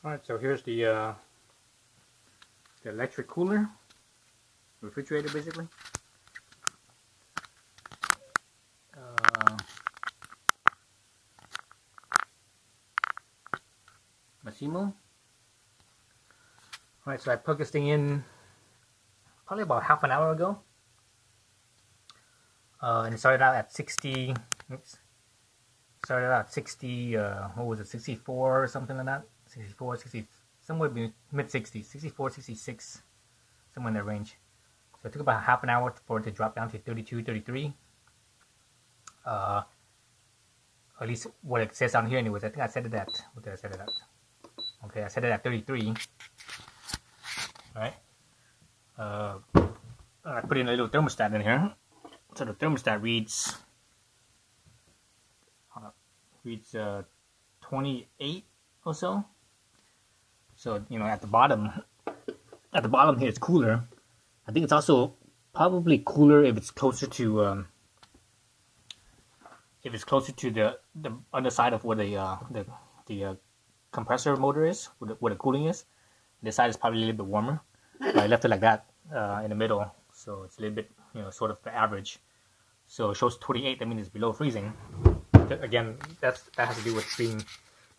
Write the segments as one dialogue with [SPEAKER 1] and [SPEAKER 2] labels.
[SPEAKER 1] Alright, so here's the electric cooler, refrigerator basically. Massimo. Alright, so I plugged this thing in probably about half an hour ago. And it started out at 60, oops, started out at 60, what was it, 64 or something like that? 64, 60, somewhere mid-60s, 64, 66, somewhere in that range. So it took about half an hour for it to drop down to 32, 33. At least what it says on here anyways. I think I set it at, what did I set it at? Okay, I set it at 33. Alright. I put in a little thermostat in here. So the thermostat reads 28 or so. So, you know, at the bottom here it's cooler. I think it's also probably cooler if it's closer to the underside of where the compressor motor is, where the cooling is. This side is probably a little bit warmer. But I left it like that in the middle, so it's a little bit, you know, sort of the average. So it shows 28. That means it's below freezing. Again, that has to do with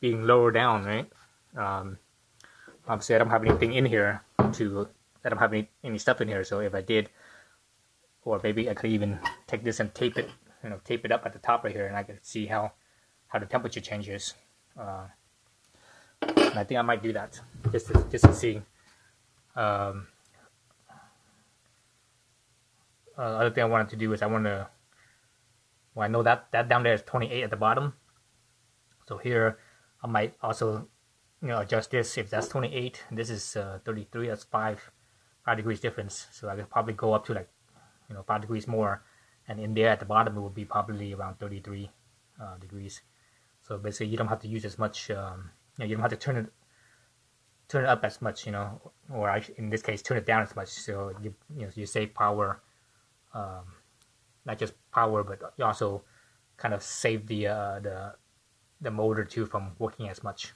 [SPEAKER 1] being lower down, right? Obviously, I don't have anything in here I don't have any stuff in here. So if I did, or maybe I could even take this and tape it up at the top right here, and I could see how the temperature changes. And I think I might do that just to see. Other thing I wanted to do is I know that down there is 28 at the bottom. So here I might also, you know, adjust this. If that's 28, this is 33. That's 5 degrees difference. So I could probably go up to, like, you know, 5 degrees more, and in there at the bottom it would be probably around 33 degrees. So basically, you don't have to use as much. You know, you don't have to turn it up as much, you know, or in this case turn it down as much. So you save power. Not just power, but you also kind of save the motor too from working as much,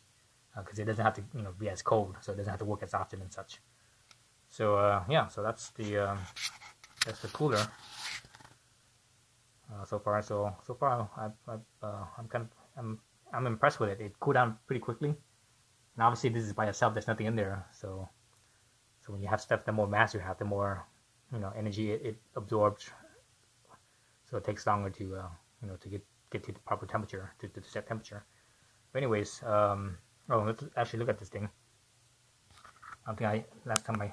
[SPEAKER 1] because it doesn't have to, you know, be as cold, so it doesn't have to work as often and such. So yeah, so that's the cooler. So far I'm impressed with it. It cooled down pretty quickly, and obviously this is by itself. There's nothing in there, so when you have stuff, the more mass you have, the more, you know, energy it absorbs. So it takes longer to you know, to get to the proper temperature, to the set temperature. But anyways, let's actually look at this thing. I think last time when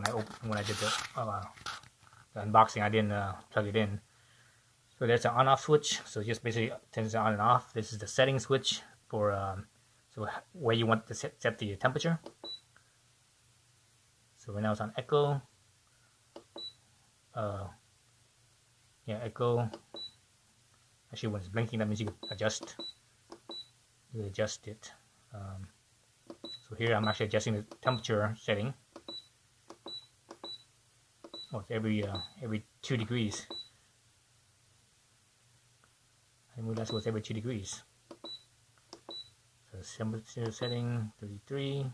[SPEAKER 1] I did the unboxing, I didn't plug it in. So there's an on-off switch. So just basically turns it on and off. This is the setting switch for so where you want to set the temperature. So right now it's on echo. Yeah, echo. Actually, when it's blinking, that means you can adjust. You adjust it. So here I'm actually adjusting the temperature setting. Oh, it's every 2 degrees. I move that so it's every 2 degrees. So temperature setting 33.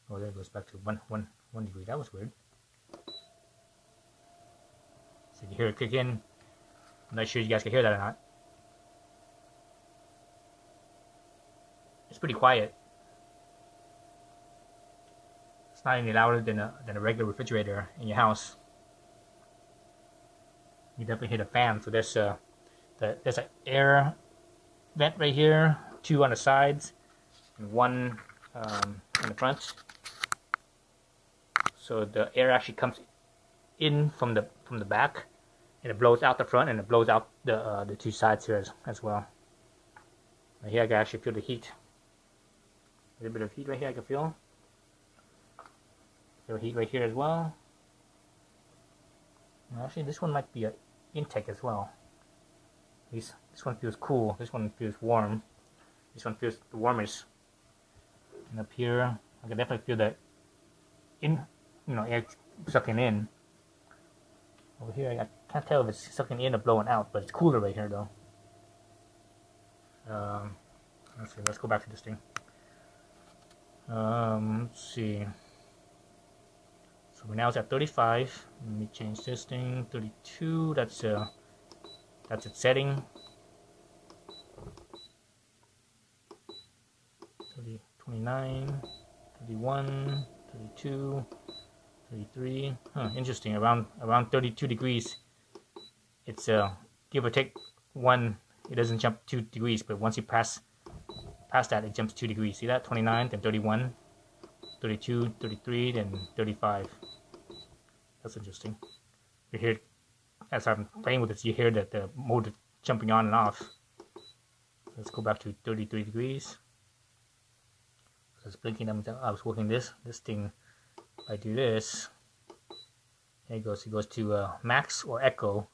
[SPEAKER 1] Oh, there it goes back to 1 degree. That was weird. So you hear it kick in. I'm not sure you guys can hear that or not. It's pretty quiet. It's not any louder than a regular refrigerator in your house. You definitely hear the fan. So there's an air vent right here, 2 on the sides, and 1 in the front. So the air actually comes in from the back, and it blows out the front, and it blows out the 2 sides here as well. Right here I can actually feel the heat. A little bit of heat right here I can feel. Feel heat right here as well. And actually, this one might be an intake as well. This one feels cool. This one feels warm. This one feels the warmest. And up here, I can definitely feel the air sucking in. Over here, I can't tell if it's sucking in or blowing out, but it's cooler right here though. Let's see. Let's go back to this thing. Let's see. So now it's at 35. Let me change this thing. 32. That's its setting. 30, 29, 31, 32, 33. Interesting. Around 32 degrees. It's give or take one. It doesn't jump 2 degrees, but once you pass that, it jumps 2 degrees. See that? 29, then 31, 32, 33, then 35. That's interesting. You hear, as I'm playing with this, you hear that the motor jumping on and off. Let's go back to 33 degrees. So it's blinking. I was working this thing. If I do this, there it goes. It goes to max or echo.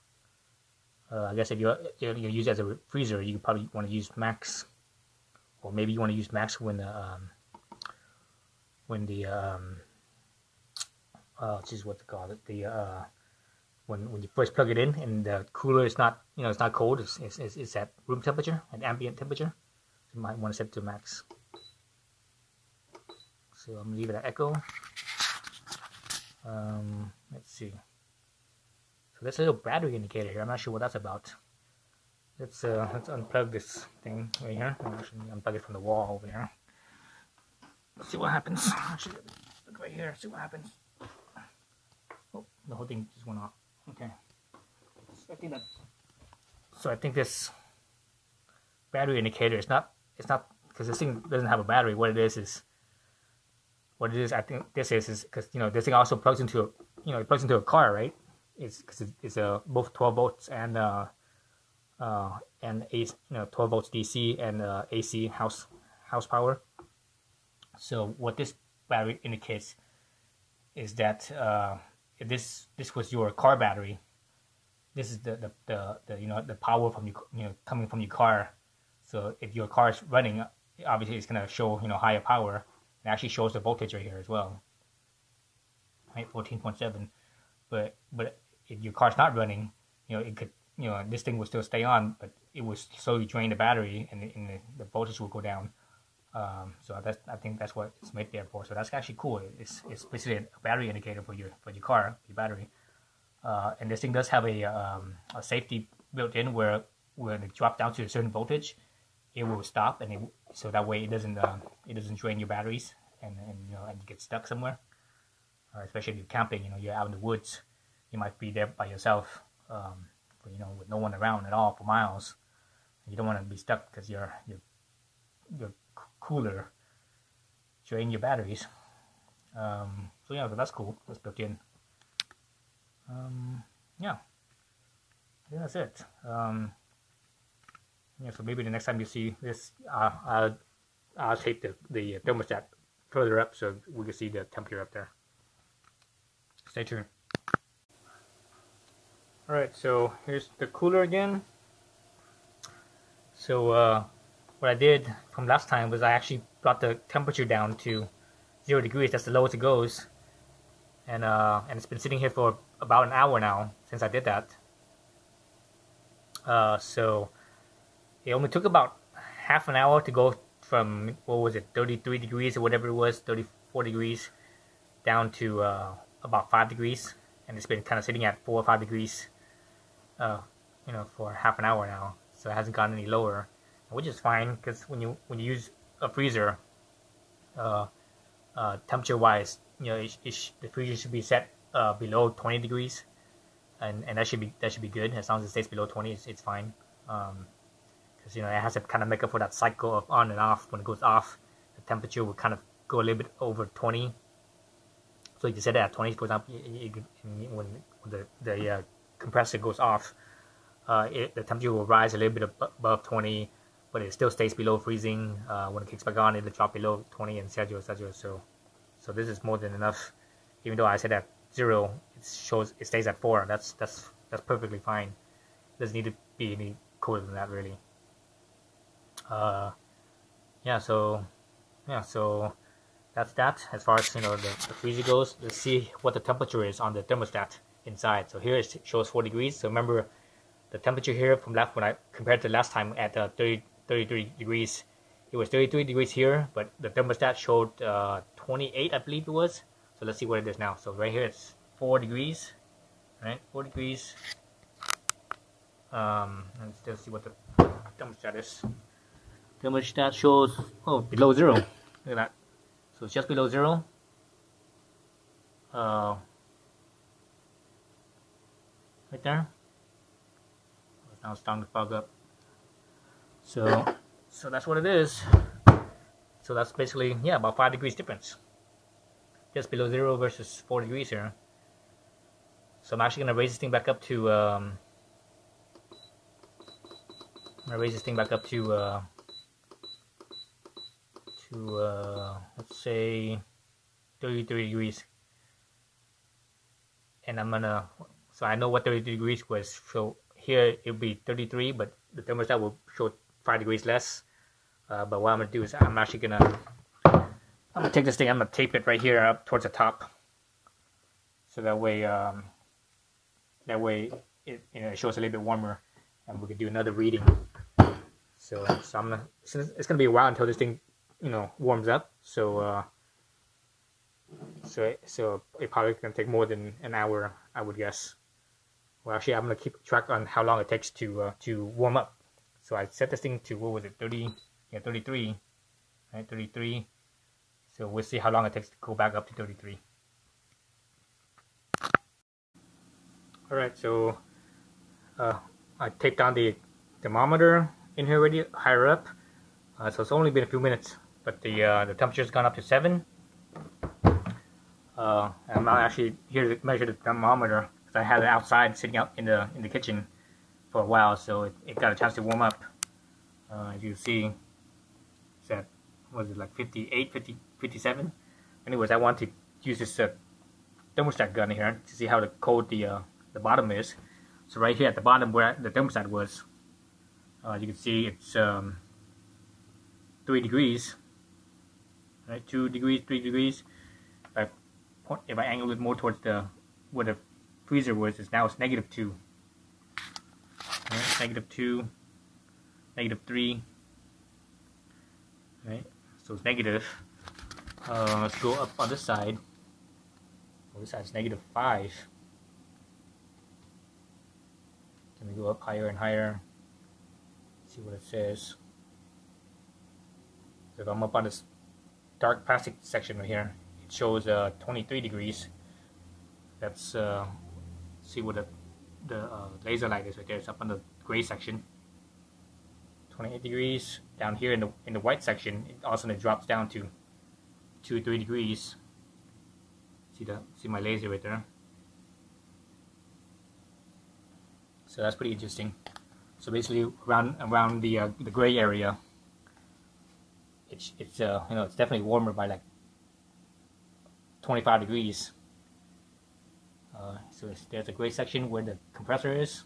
[SPEAKER 1] I guess if you use it as a freezer, you probably want to use max, or maybe you want to use max when this is what they call it, when you first plug it in and the cooler is not, it's not cold, it's at room temperature, at ambient temperature. So you might want to set it to max. So I'm gonna leave it at echo. Let's see. So there's a little battery indicator here. I'm not sure what that's about. Let's unplug this thing right here. I'll actually unplug it from the wall over here. Let's see what happens. Actually, look right here. See what happens. Oh, the whole thing just went off. Okay. So I think this battery indicator is not. It's not because this thing doesn't have a battery. What it is. I think this is because this thing also plugs into it plugs into a car, right? It's because it's both 12 volts and 12 volts DC and AC house power. So what this battery indicates is that if this was your car battery, this is the power from coming from your car. So if your car is running, obviously it's gonna show higher power. It actually shows the voltage right here as well, right? 14.7. But if your car's not running, it could this thing will still stay on, but it will slowly drain the battery, and the voltage will go down. So I think that's what it's made there for. So that's actually cool. It's basically a battery indicator for your car, your battery. And this thing does have a safety built in where when it drops down to a certain voltage, it will stop, and so that way it doesn't drain your batteries and you get stuck somewhere. Especially if you're camping, you're out in the woods, you might be there by yourself, with no one around at all for miles. You don't want to be stuck because your cooler drain your batteries. So that's cool. That's built in. Yeah, I think that's it. So maybe the next time you see this, I'll tape the thermostat further up so we can see the temperature up there. Stay tuned. Alright, so here's the cooler again. So what I did from last time was I actually brought the temperature down to 0 degrees. That's the lowest it goes. And it's been sitting here for about an hour now since I did that. So it only took about half an hour to go from, 33 degrees or whatever it was, 34 degrees, down to about 5 degrees. And it's been kind of sitting at 4 or 5 degrees, for half an hour now. So it hasn't gone any lower, which is fine because when you use a freezer, temperature-wise, the freezer should be set below 20 degrees, and that should be good. As long as it stays below 20, it's fine. Because it has to kind of make up for that cycle of on and off. When it goes off, the temperature will kind of go a little bit over 20. So if you set it at 20, for example, when the compressor goes off, the temperature will rise a little bit above 20, but it still stays below freezing. When it kicks back on, it'll drop below 20 and etc. So this is more than enough. Even though I said at 0, it stays at 4. That's perfectly fine. It doesn't need to be any colder than that, really. So that's that. As far as the freezer goes, let's see what the temperature is on the thermostat inside. So here it shows 4 degrees. So remember, the temperature here from when I compared to last time at 33 degrees, it was 33 degrees here, but the thermostat showed 28, I believe it was. So let's see what it is now. So right here it's 4 degrees, right? 4 degrees. Let's see what the thermostat is. Thermostat shows, oh, below 0. Look at that. So it's just below 0. Right there. Now it's starting to fog up. So that's what it is. So that's basically, yeah, about 5 degrees difference. Just below 0 versus 4 degrees here. So I'm actually gonna raise this thing back up to let's say 33 degrees. And I'm gonna, so I know what 33 degrees was. So here it'll be 33, but the thermostat will show 5 degrees less. But what I'm gonna do is I'm gonna take this thing, I'm gonna tape it right here up towards the top. So that way it, you know, it shows a little bit warmer, and we can do another reading. So it's gonna be a while until this thing, you know, warms up. So it probably gonna take more than an hour, I would guess. Well, actually, I'm gonna keep track on how long it takes to warm up. So I set this thing to, what was it, 33, right? 33. So we'll see how long it takes to go back up to 33. All right, so I taped down the thermometer in here already, higher up. So it's only been a few minutes, but the temperature's gone up to 7. And I'm not actually here to measure the thermometer because I had it outside sitting out in the kitchen for a while, so it got a chance to warm up. As you see, it's at, was it like 58, 57? Anyways, I want to use this thermostat gun here to see how cold the bottom is. So right here at the bottom where the thermostat was, you can see it's 3 degrees, right? 2 degrees, 3 degrees. If I angle it more towards where the freezer was, now it's -2. Right? -2, -3. Right? So it's negative. Let's go up on this side. Well, this side's -5. Can we go up higher and higher? See what it says. So if I'm up on this dark plastic section right here, it shows 23 degrees. That's see what the laser light is right there. It's up on the gray section. 28 degrees. Down here in the white section, it also drops down to 2 3 degrees. See my laser right there. So that's pretty interesting. So basically, around the gray area, it's you know, it's definitely warmer by like 25 degrees. So there's a gray section where the compressor is,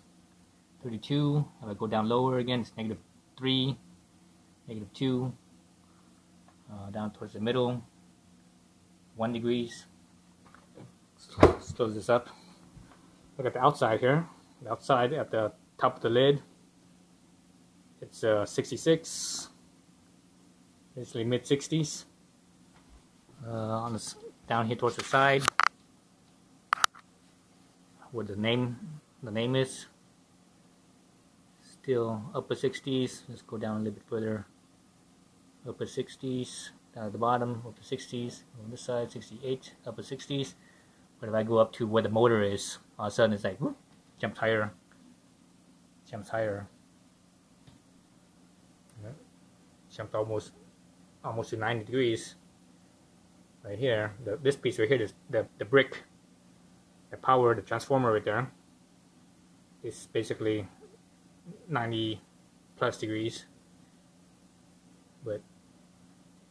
[SPEAKER 1] 32. If I go down lower again, it's -3, -2. Down towards the middle, 1 degrees. So let's close this up. Look at the outside here. The outside at the top of the lid, it's 66. Basically mid-60s. On this, down here towards the side, where the name is, still upper 60s. Let's go down a little bit further. Upper 60s. Down at the bottom, upper 60s. On this side, 68, upper 60s. But if I go up to where the motor is, all of a sudden it's like, whoop, jumps higher. Jumps higher. Yeah. Jumped almost to 90 degrees. Right here, this piece right here is the brick, the power, the transformer right there, is basically 90 plus degrees. But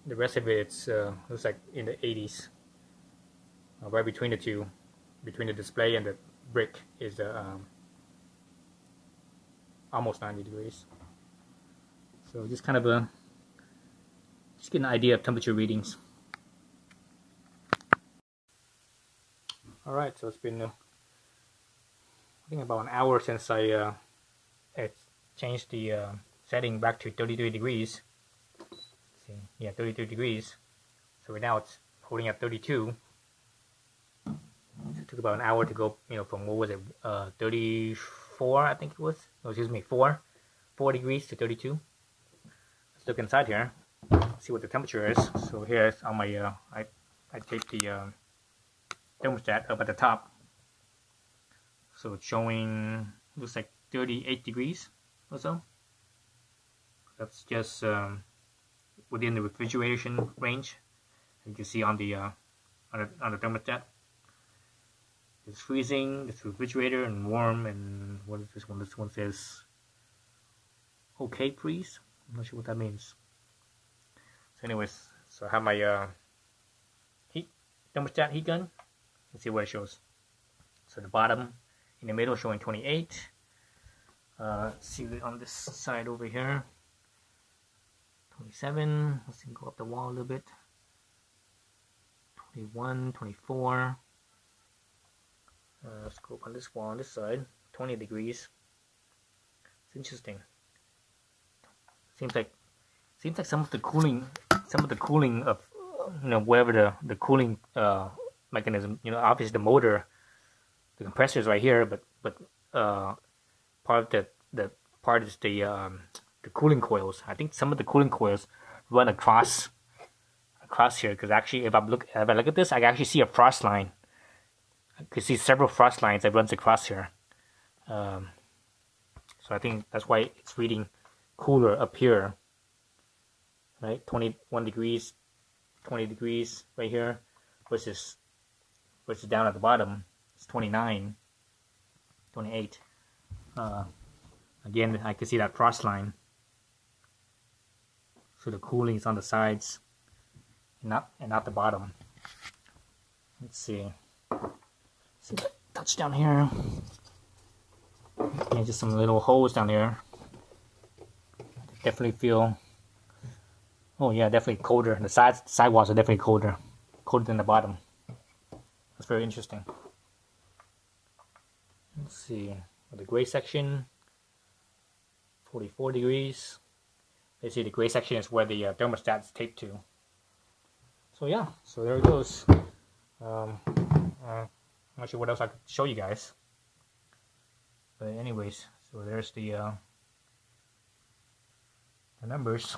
[SPEAKER 1] the rest of it, it's looks like in the 80s. Right between the two, between the display and the brick, is almost 90 degrees. So just kind of just get an idea of temperature readings. Alright, so it's been I think about an hour since I changed the setting back to 33 degrees. see, yeah, 33 degrees. So right now it's holding at 32. So it took about an hour to go, from what was it, 34, I think it was. No, excuse me, 4 degrees to 32. Let's look inside here, see what the temperature is. So here's on my, I take the thermostat up at the top. So it's showing, looks like 38 degrees or so. That's just within the refrigeration range. You can see on the thermostat. It's freezing, it's refrigerator, and warm, and what is this one? This one says okay freeze. I'm not sure what that means. So anyways, so I have my thermostat heat gun. Let's see what it shows. So the bottom in the middle showing 28. See on this side over here, 27. Let's see, go up the wall a little bit. 21, 24. Let's go up on this wall on this side. 20 degrees. It's interesting. Seems like some of the cooling of wherever the cooling mechanism. Obviously the motor, the compressor is right here, but part of the part is the cooling coils. I think some of the cooling coils run across here, because actually if I look at this, I can actually see a frost line. I can see several frost lines that runs across here. So I think that's why it's reading cooler up here, right? 21 degrees, 20 degrees right here, versus down at the bottom it's 29, 28. Again, I can see that frost line. So the cooling is on the sides, and not the bottom. Let's see. See, touch down here. Yeah, just some little holes down here. Definitely feel. Oh yeah, definitely colder. The sidewalls are definitely colder than the bottom. That's very interesting. Let's see. The gray section, 44 degrees. Let's see, the gray section is where the thermostat is taped to. So yeah, so there it goes. I'm not sure what else I could show you guys. But anyways, so there's the numbers.